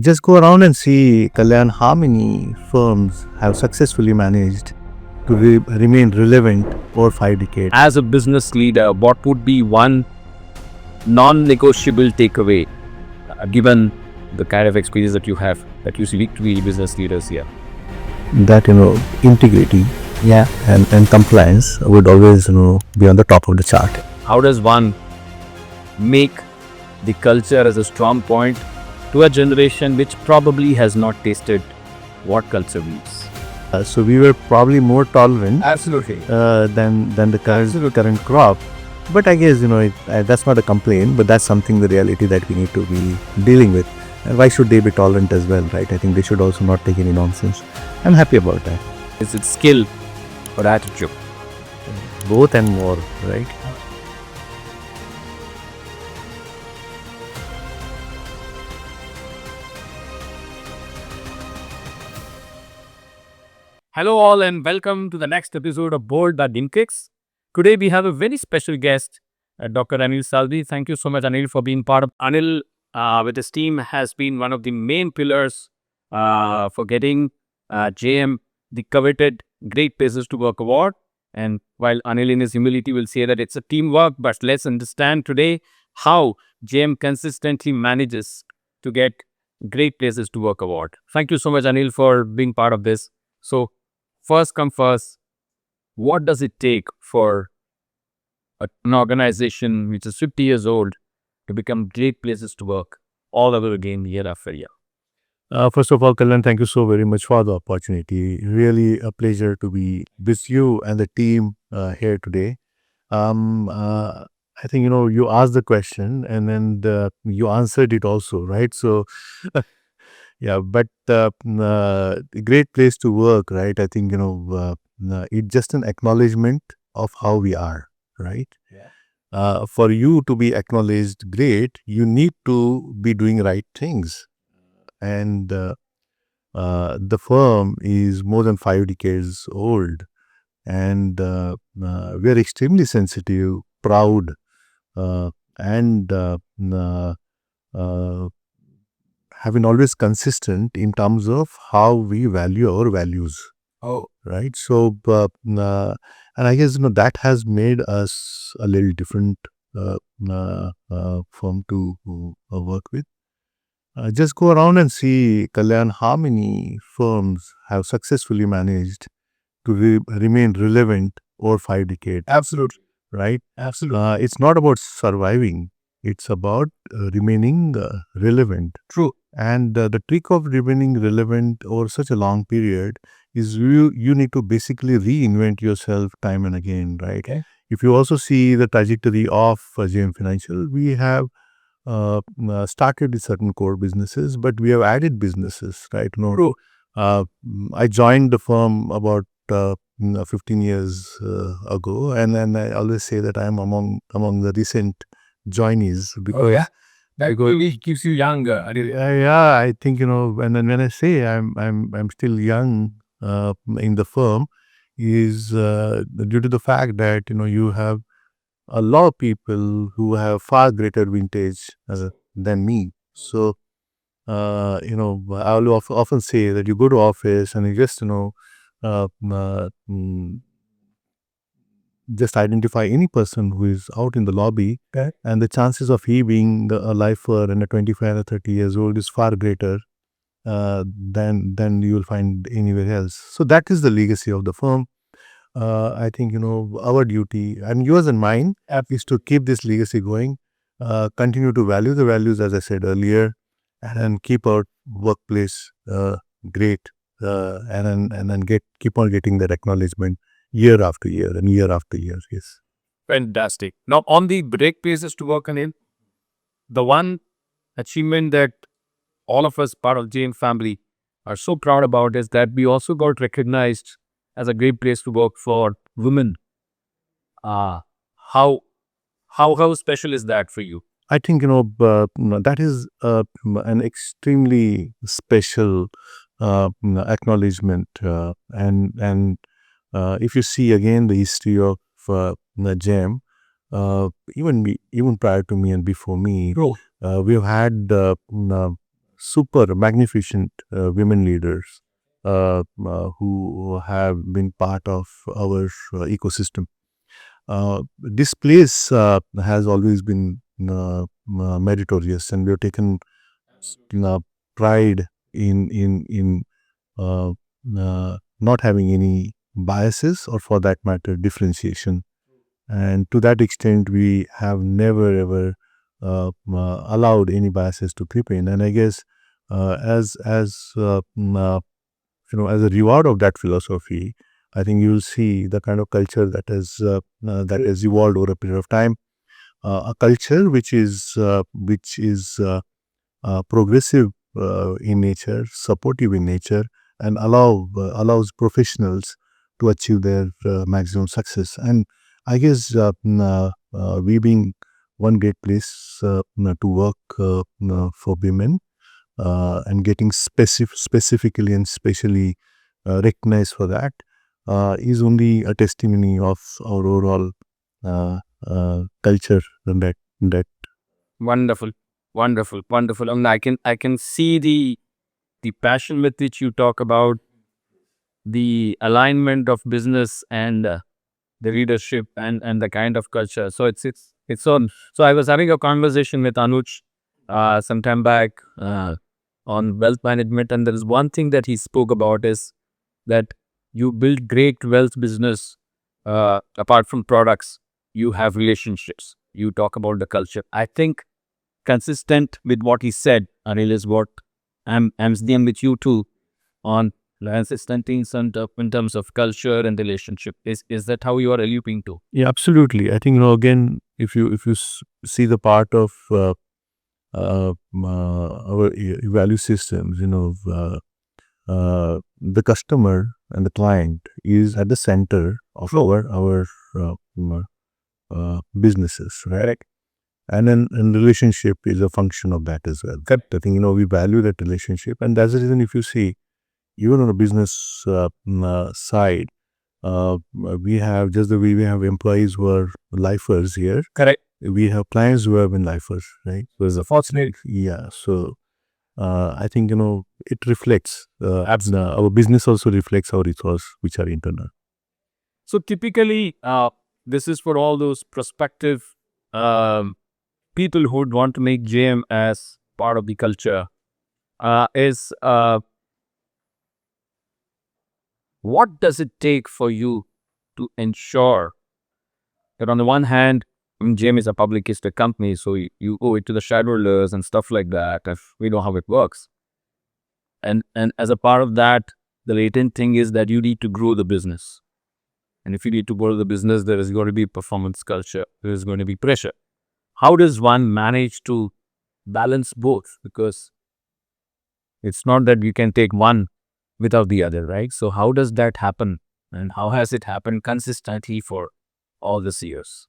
Just go around and see, Kalyan, how many firms have successfully managed to remain relevant over 5 decades. As a business leader, what would be one non-negotiable takeaway, given the kind of experience that you have, that you speak to the business leaders here? That, integrity, and compliance would always, be on the top of the chart. How does one make the culture as a strong point to a generation which probably has not tasted what culture means? So we were probably more tolerant Absolutely. than the current crop. But I guess, that's not a complaint, but that's something, the reality that we need to be dealing with. And why should they be tolerant as well, right? I think they should also not take any nonsense. I'm happy about that. Is it skill or attitude? Both and more, right? Hello all and welcome to the next episode of Bold by BlinkX. Today we have a very special guest, Dr. Anil Salvi. Thank you so much, Anil, for being part of. Anil, with his team, has been one of the main pillars for getting JM the coveted Great Places to Work award. And while Anil in his humility will say that it's a teamwork, but let's understand today how JM consistently manages to get Great Places to Work award. Thank you so much, Anil, for being part of this. So, first come first, what does it take for an organization which is 50 years old to become Great Places to Work all over again year after year? First of all, Kalyan, thank you so very much for the opportunity. Really a pleasure to be with you and the team here today. I think, you asked the question and then you answered it also, right? So, yeah, but great place to work, right? I think, it's just an acknowledgement of how we are, right? Yeah. For you to be acknowledged great, you need to be doing right things. And the firm is more than 5 decades old, and we are extremely sensitive, proud, and have been always consistent in terms of how we value our values. Oh, Right. So, and I guess, that has made us a little different firm to work with. Just go around and see, Kalyan, how many firms have successfully managed to remain relevant over 5 decades. absolutely. Right? Absolutely. It's not about surviving. It's about remaining relevant. True. And the trick of remaining relevant over such a long period is you need to basically reinvent yourself time and again, right? Okay. If you also see the trajectory of JM Financial, we have started with certain core businesses, but we have added businesses, right? True. I joined the firm about 15 years ago, and then I always say that I'm among the recent joinees. Oh yeah, that really keeps you younger. Yeah, I think, when I say I'm still young in the firm, is due to the fact that you have a lot of people who have far greater vintage than me. So I will often say that you go to office and you just just identify any person who is out in the lobby, Okay. and the chances of he being a lifer and a 25 or 30 years old is far greater than you will find anywhere else. So that is the legacy of the firm. I think, our duty, and yours and mine, is to keep this legacy going, continue to value the values, as I said earlier, and then keep our workplace great, and then keep on getting that acknowledgement year after year and year after year. Yes. Fantastic. Now, on the Great Places to Work, Anil, the one achievement that all of us part of JM family are so proud about is that we also got recognized as a great place to work for women. How special is that for you? I think, that is an extremely special acknowledgement, and if you see again the history of JAM, even prior to me and before me, True. we've had super magnificent women leaders who have been part of our ecosystem. This place has always been meritorious, and we have taken uh, pride in uh, not having any biases, or for that matter differentiation. And to that extent, we have never ever allowed any biases to creep in. And I guess as a reward of that philosophy, I think you will see the kind of culture that has evolved over a period of time. A culture which is progressive in nature, supportive in nature, and allows professionals to achieve their maximum success. And I guess we being one great place to work for women, and getting specifically and specially recognized for that is only a testimony of our overall culture that. Wonderful, wonderful, wonderful. And I can see the passion with which you talk about the alignment of business and the leadership and the kind of culture. So it's on. So I was having a conversation with Anuj some time back on wealth management, and there is one thing that he spoke about is that you build great wealth business apart from products. You have relationships. You talk about the culture. I think consistent with what he said, Anil, is what I'm staying with you too on consistent in terms of culture and relationship. Is that how you are alluding to? Yeah, absolutely. I think, again, if you see the part of our value systems, the customer and the client is at the center of our businesses, right? And then and relationship is a function of that as well. Correct. I think, we value that relationship, and that's the reason, if you see, even on a business side, we have, just the way we have employees who are lifers here, Correct. we have clients who have been lifers, right? So it's a fortunate. Yeah. So I think, it reflects. Our business also reflects our ethos, which are internal. So typically, this is for all those prospective um, people who would want to make JM as part of the culture. Is what does it take for you to ensure that on the one hand, JM is a public listed company, so you owe it to the shareholders and stuff like that. If we know how it works, and as a part of that, the latent thing is that you need to grow the business. And if you need to grow the business, there is going to be performance culture. There is going to be pressure. How does one manage to balance both? Because it's not that you can take one without the other, right? So how does that happen? And how has it happened consistently for all these years?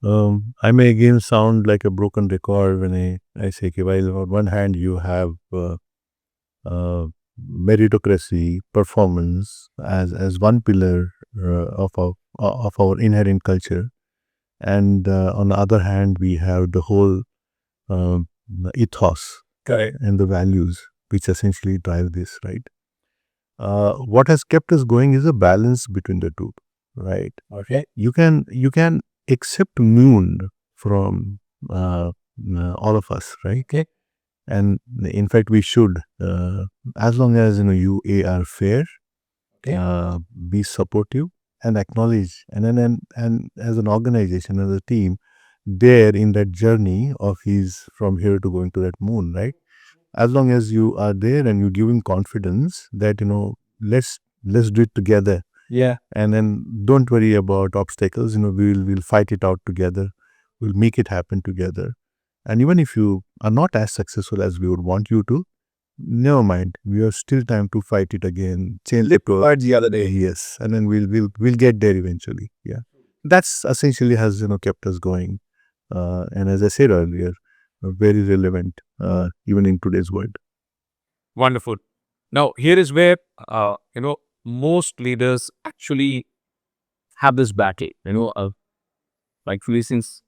I may again sound like a broken record when I say, okay, while on one hand you have meritocracy, performance as one pillar of our inherent culture, and on the other hand we have the whole um, ethos. Correct. And the values which essentially drive this, right? What has kept us going is a balance between the two, right? Okay. You can accept moon from all of us, right? Okay. And in fact, we should, as long as you are fair, okay, be supportive and acknowledge, and then and as an organization, as a team, there in that journey of his from here to going to that moon, right? As long as you are there and you give him confidence that let's do it together. Yeah. And then don't worry about obstacles. We'll fight it out together. We'll make it happen together. And even if you are not as successful as we would want you to, never mind. We have still time to fight it again. Change it towards the other day. Yes, and then we'll get there eventually. Yeah, that's essentially has kept us going. And as I said earlier, very relevant even in today's world. Wonderful. Now, here is where, most leaders actually have this battle. Like for instance,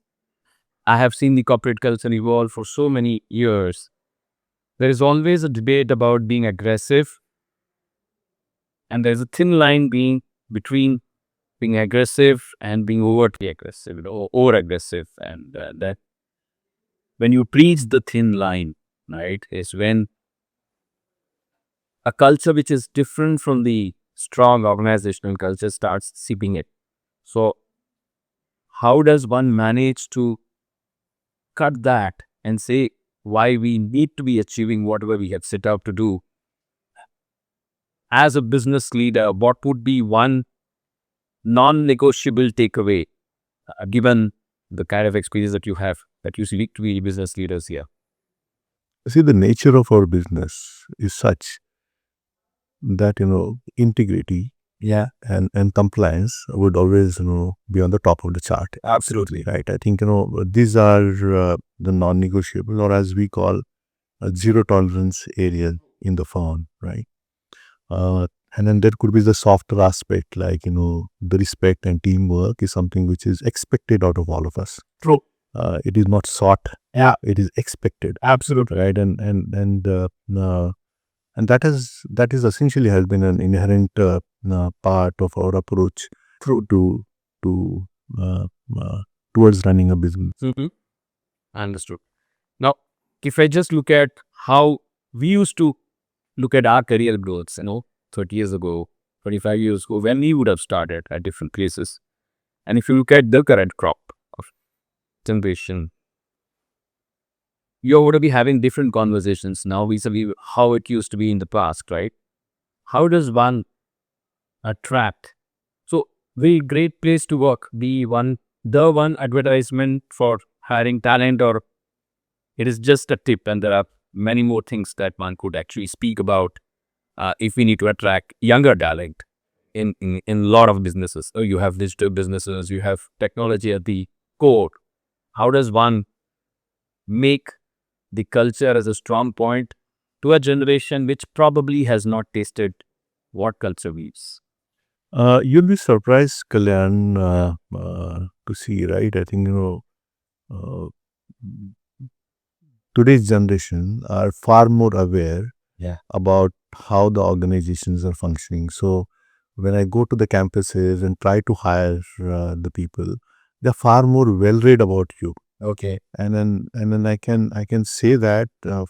I have seen the corporate culture evolve for so many years. there is always a debate about being aggressive, and there's a thin line between being aggressive and being overtly aggressive, or over aggressive. And that when you preach the thin line, right, is when a culture which is different from the strong organizational culture starts seeping it. So, how does one manage to cut that and say why we need to be achieving whatever we have set out to do? As a business leader, what would be one non-negotiable takeaway, given the kind of experience that you have, that you speak to the business leaders here? See, the nature of our business is such that, integrity and compliance would always, be on the top of the chart. Absolutely. Right. I think, these are the non-negotiable, or as we call, zero tolerance area in the firm, right? And then there could be the softer aspect, like, the respect and teamwork is something which is expected out of all of us. True. It is not sought. Yeah. It is expected. Absolutely. Right. And that is essentially has been an inherent part of our approach to uh, uh, towards running a business. Understood. Now, if I just look at how we used to look at our career growths, 30 years ago, 25 years ago, when we would have started at different places, and if you look at the current crop of generation, you're going to be having different conversations now vis-a-vis how it used to be in the past, right? How does one attract? So, the great place to work be the one advertisement for hiring talent, or it is just a tip, and there are many more things that one could actually speak about if we need to attract younger talent in a lot of businesses. You have digital businesses, you have technology at the core. How does one make the culture as a strong point to a generation which probably has not tasted what culture means? You'll be surprised, Kalyan, to see, right? I think, uh, today's generation are far more aware about how the organizations are functioning. So when I go to the campuses and try to hire the people, they're far more well read about you. Okay. And then I can say that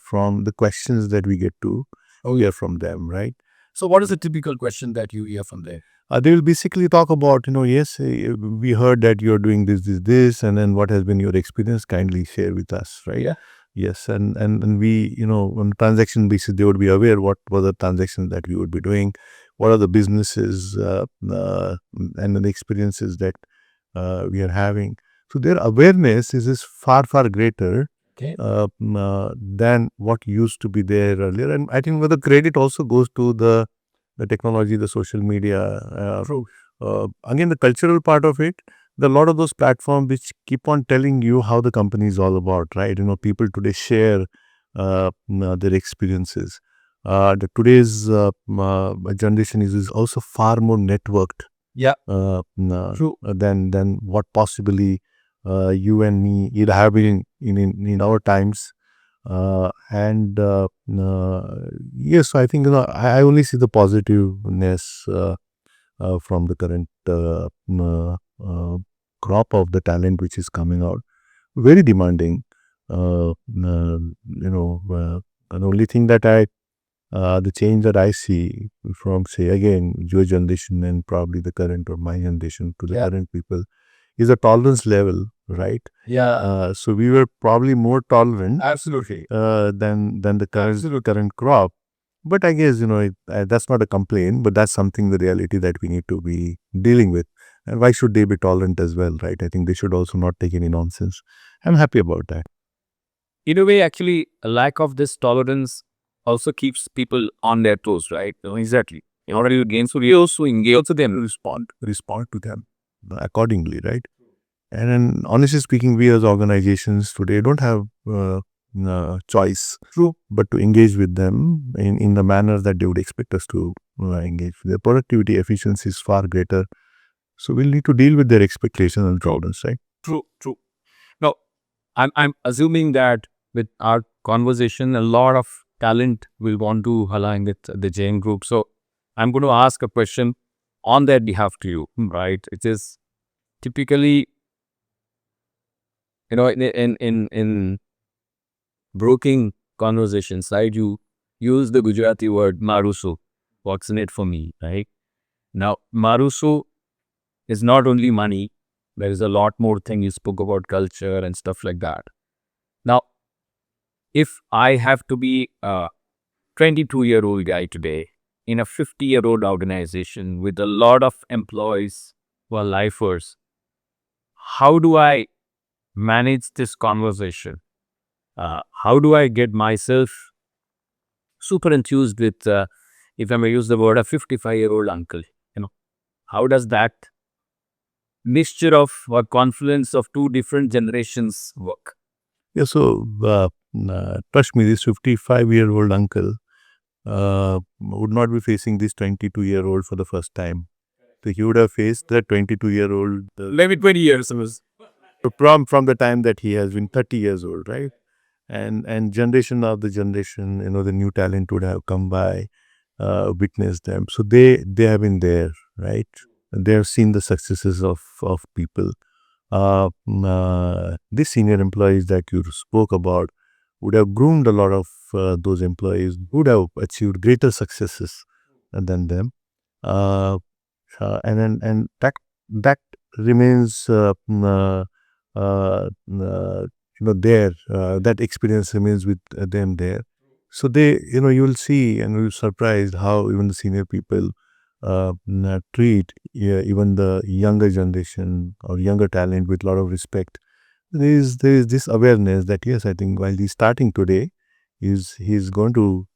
from the questions that we get to hear from them, right? So, what is a typical question that you hear from there? They will basically talk about, yes, we heard that you're doing this, and then what has been your experience? Kindly share with us, right? Yeah. Yes, and we, on transaction basis, they would be aware what were the transactions that we would be doing, what are the businesses and the experiences that we are having. So their awareness is far, far greater Okay. than what used to be there earlier. And I think the credit also goes to the technology, the social media. True. Again, the cultural part of it, a lot of those platforms which keep on telling you how the company is all about, right? People today share their experiences. Today's generation is also far more networked. Yeah. True. Than what possibly you and me either have been in our times. And yes, I think I only see the positiveness from the current crop of the talent which is coming out. Very demanding. The only thing that the change that I see from, say, again, your generation and probably the current or my generation to the current people is a tolerance level, right? Yeah. So we were probably more tolerant Absolutely. than the current crop. But I guess, that's not a complaint, but that's something, the reality that we need to be dealing with. And why should they be tolerant as well, right? I think they should also not take any nonsense. I'm happy about that. In a way, actually, a lack of this tolerance also keeps people on their toes, right? Exactly. In order to gain, so we also engage also them. Respond to them accordingly, right? And then, honestly speaking, we as organizations today don't have choice. True. But to engage with them in the manner that they would expect us to engage. Their productivity efficiency is far greater. So we'll need to deal with their expectations and tolerance, right? True. Now, I'm assuming that with our conversation, a lot of talent will want to align with the JM group. So I'm going to ask a question on their behalf to you, right? It is typically, in broking conversations, right? You use the Gujarati word maruso. What's in it for me, right? Now, maruso is not only money. There is a lot more thing. You spoke about culture and stuff like that. Now, if I have to be a 22-year-old guy today in a 50-year-old organization with a lot of employees who are lifers, how do I manage this conversation? How do I get myself super enthused with, if I may use the word, a 55-year-old uncle? How does that mixture of or confluence of two different generations work? Yeah, so trust me, this 55-year-old uncle would not be facing this 22-year-old for the first time. So he would have faced the 22-year-old Maybe 20 years. from the time that he has been 30 years old, right? And generation of the generation, the new talent would have come by, witnessed them. So they have been there, right? They have seen the successes of people. These senior employees that you spoke about would have groomed a lot of those employees, would have achieved greater successes than them. Uh, and that remains there. That experience remains with them there. So you will see and you'll be surprised how even the senior people treat even the younger generation or younger talent with a lot of respect. There is this awareness that yes, I think while he's starting today, he's going to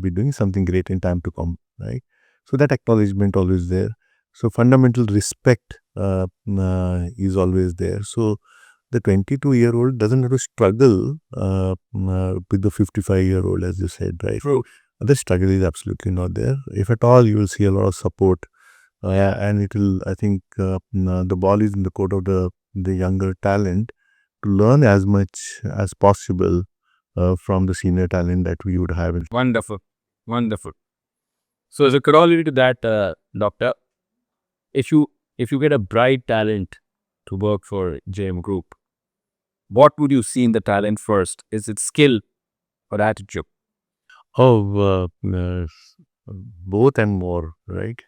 be doing something great in time to come, right? So that acknowledgement always there. So fundamental respect is always there. So the 22-year-old doesn't have to struggle with the 55-year-old, as you said, right? True. The struggle is absolutely not there. If at all, you will see a lot of support, and it will. I think the ball is in the court of the younger talent to learn as much as possible from the senior talent that we would have. Wonderful. Wonderful. So as a corollary to that, doctor, if you get a bright talent to work for JM Group, what would you see in the talent first? Is it skill or attitude? Oh, both and more, right?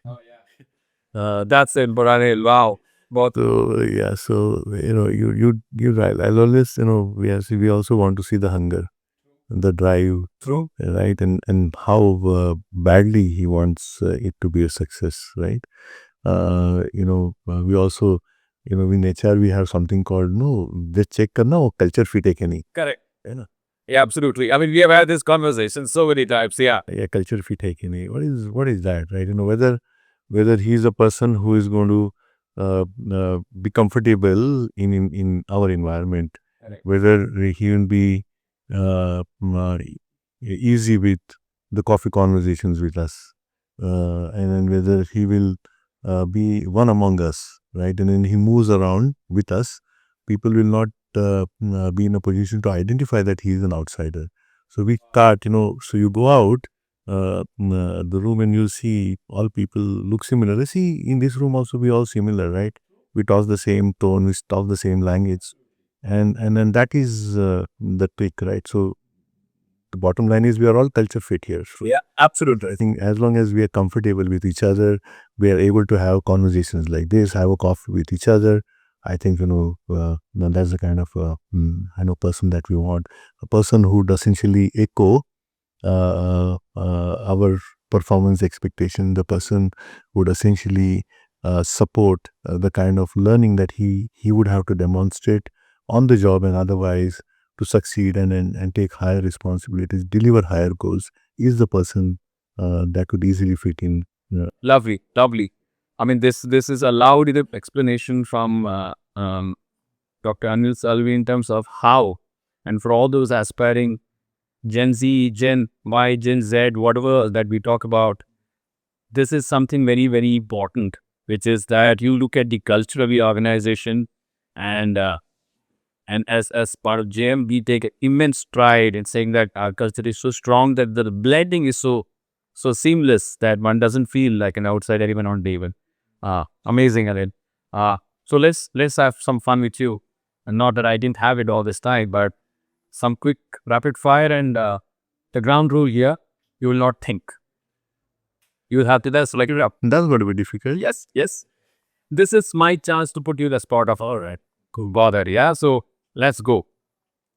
That's it, Anil. Wow. Both. So yeah, so you're right. I'll always we also want to see the hunger, the drive, True. right, and how badly he wants it to be a success, right? We also in HR we have something called just check karna wo culture fit hai ki nahi. Correct. है ना? Yeah, absolutely. I mean, we have had this conversation so many times. Yeah. Yeah, culture fit hai ki nahi. What is that, right? Whether he's a person who is going to be comfortable in our environment, Correct. whether he will be easy with the coffee conversations with us, and then whether he will be one among us, right? And then he moves around with us. People will not be in a position to identify that he is an outsider. So we start, so you go out the room and you'll see all people look similar. You see, in this room also we all similar, right? We talk the same tone, we talk the same language, and then that is the trick, right? So the bottom line is we are all culture fit here. So Yeah, absolutely. I think as long as we are comfortable with each other, we are able to have conversations like this, have a coffee with each other. I think that's the kind of person that we want, a person who would essentially echo our performance expectation, the person would essentially support the kind of learning that he would have to demonstrate on the job and otherwise to succeed and take higher responsibilities, deliver higher goals, is the person that could easily fit in. Lovely, lovely. I mean, this is a loud explanation from Dr. Anil Salvi in terms of how, and for all those aspiring Gen Z, Gen Y, Gen Z, whatever that we talk about, this is something very, very important, which is that you look at the culture of the organization and And as part of JM, we take immense pride in saying that our culture is so strong that the blending is so seamless that one doesn't feel like an outsider even on day one. Amazing, Anil. So let's have some fun with you. And not that I didn't have it all this time, but some quick rapid fire and the ground rule here, you will not think. You will have to just like it up. That's going to be difficult. Yes. This is my chance to put you the spot of all right. Cool. Bother, yeah. So let's go.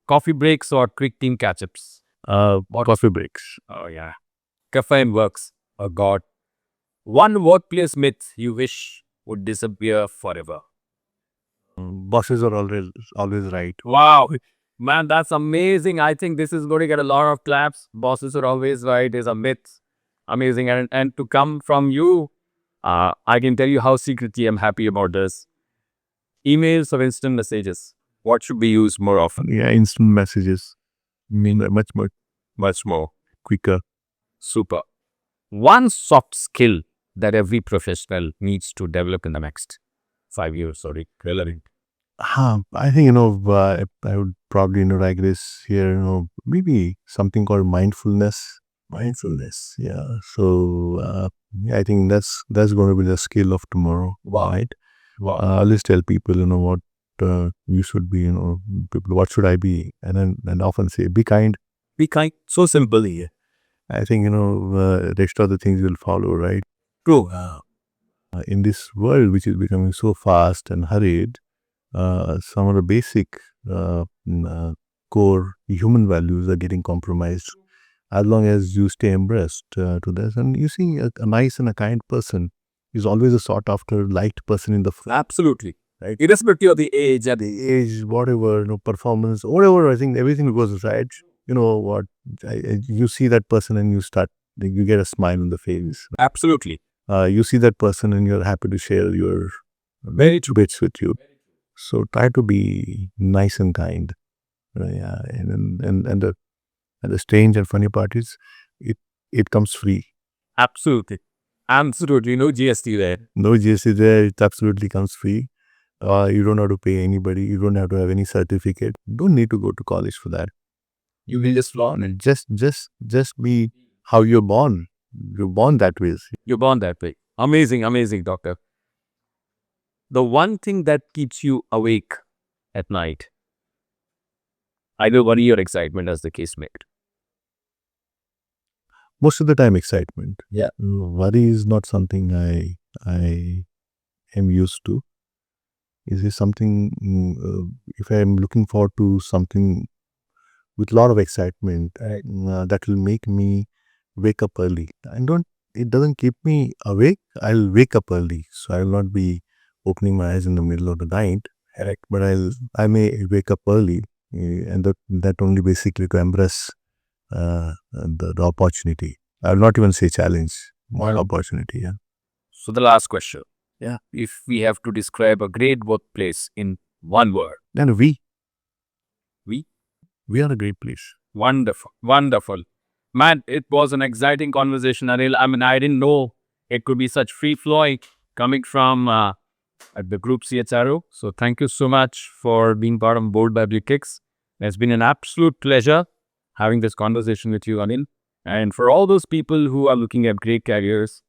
Coffee breaks or quick team catch-ups? Coffee breaks. Oh yeah. Caffeine works. Oh God. One workplace myth you wish would disappear forever. Bosses are always right. Wow. Man, that's amazing. I think this is going to get a lot of claps. Bosses are always right is a myth. Amazing. And to come from you, I can tell you how secretly I'm happy about this. Emails or instant messages. What should be used more often? Yeah, instant messages mean much more quicker. Super. One soft skill that every professional needs to develop in the next 5 years. Sorry, relevant. I think, I would probably, like this here, maybe something called mindfulness. Mindfulness, yeah. So, I think that's going to be the skill of tomorrow, right? Wow. I always tell people, what you should be, people, what should I be? And often say, be kind. Be kind. So simple here. I think, rest of the things will follow, right? True. In this world, which is becoming so fast and hurried, some of the basic core human values are getting compromised. As long as you stay embraced to this, and you see a nice and a kind person is always a sought after, liked person in the Absolutely. Right. Irrespective of the age and the age, whatever, performance, whatever. I think everything goes aside. You see that person and you get a smile on the face. absolutely. You see that person and you're happy to share your Very true. bits with you. So try to be nice and kind. Yeah, and the strange and funny part is, it comes free. Absolutely. Absolutely. No GST there. No GST there. It absolutely comes free. You don't have to pay anybody. You don't have to have any certificate. Don't need to go to college for that. You will just learn. And just be how you're born. You're born that way. You're born that way. Amazing, amazing, doctor. The one thing that keeps you awake at night, either worry or excitement, as the case may be. Most of the time, excitement. Yeah. Worry is not something I am used to. Is this something, if I am looking forward to something with a lot of excitement, that will make me wake up early. It doesn't keep me awake. I'll wake up early. So I will not be opening my eyes in the middle of the night. Correct. But I may wake up early, and that only basically to embrace the opportunity. I will not even say challenge. Wow. Opportunity, yeah. So the last question. Yeah. If we have to describe a great workplace in one word. And we We? are a great place. Wonderful. Wonderful. Man, it was an exciting conversation, Anil. I mean, I didn't know it could be such free-flowing coming from the group CHRO. So thank you so much for being part of Board by BlinkX. It's been an absolute pleasure having this conversation with you, Anil. And for all those people who are looking at great careers,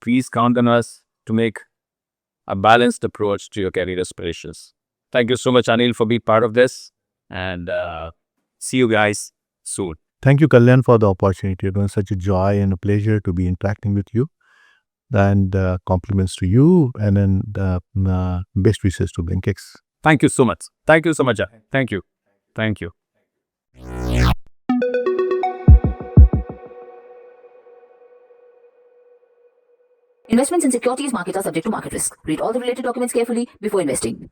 please count on us to make a balanced approach to your career aspirations. Thank you so much, Anil, for being part of this. And see you guys soon. Thank you, Kalyan, for the opportunity. It was such a joy and a pleasure to be interacting with you. And compliments to you, and then best wishes to BlinkX. Thank you so much. Thank you so much. Thank you. Thank you. Investments in securities markets are subject to market risk. Read all the related documents carefully before investing.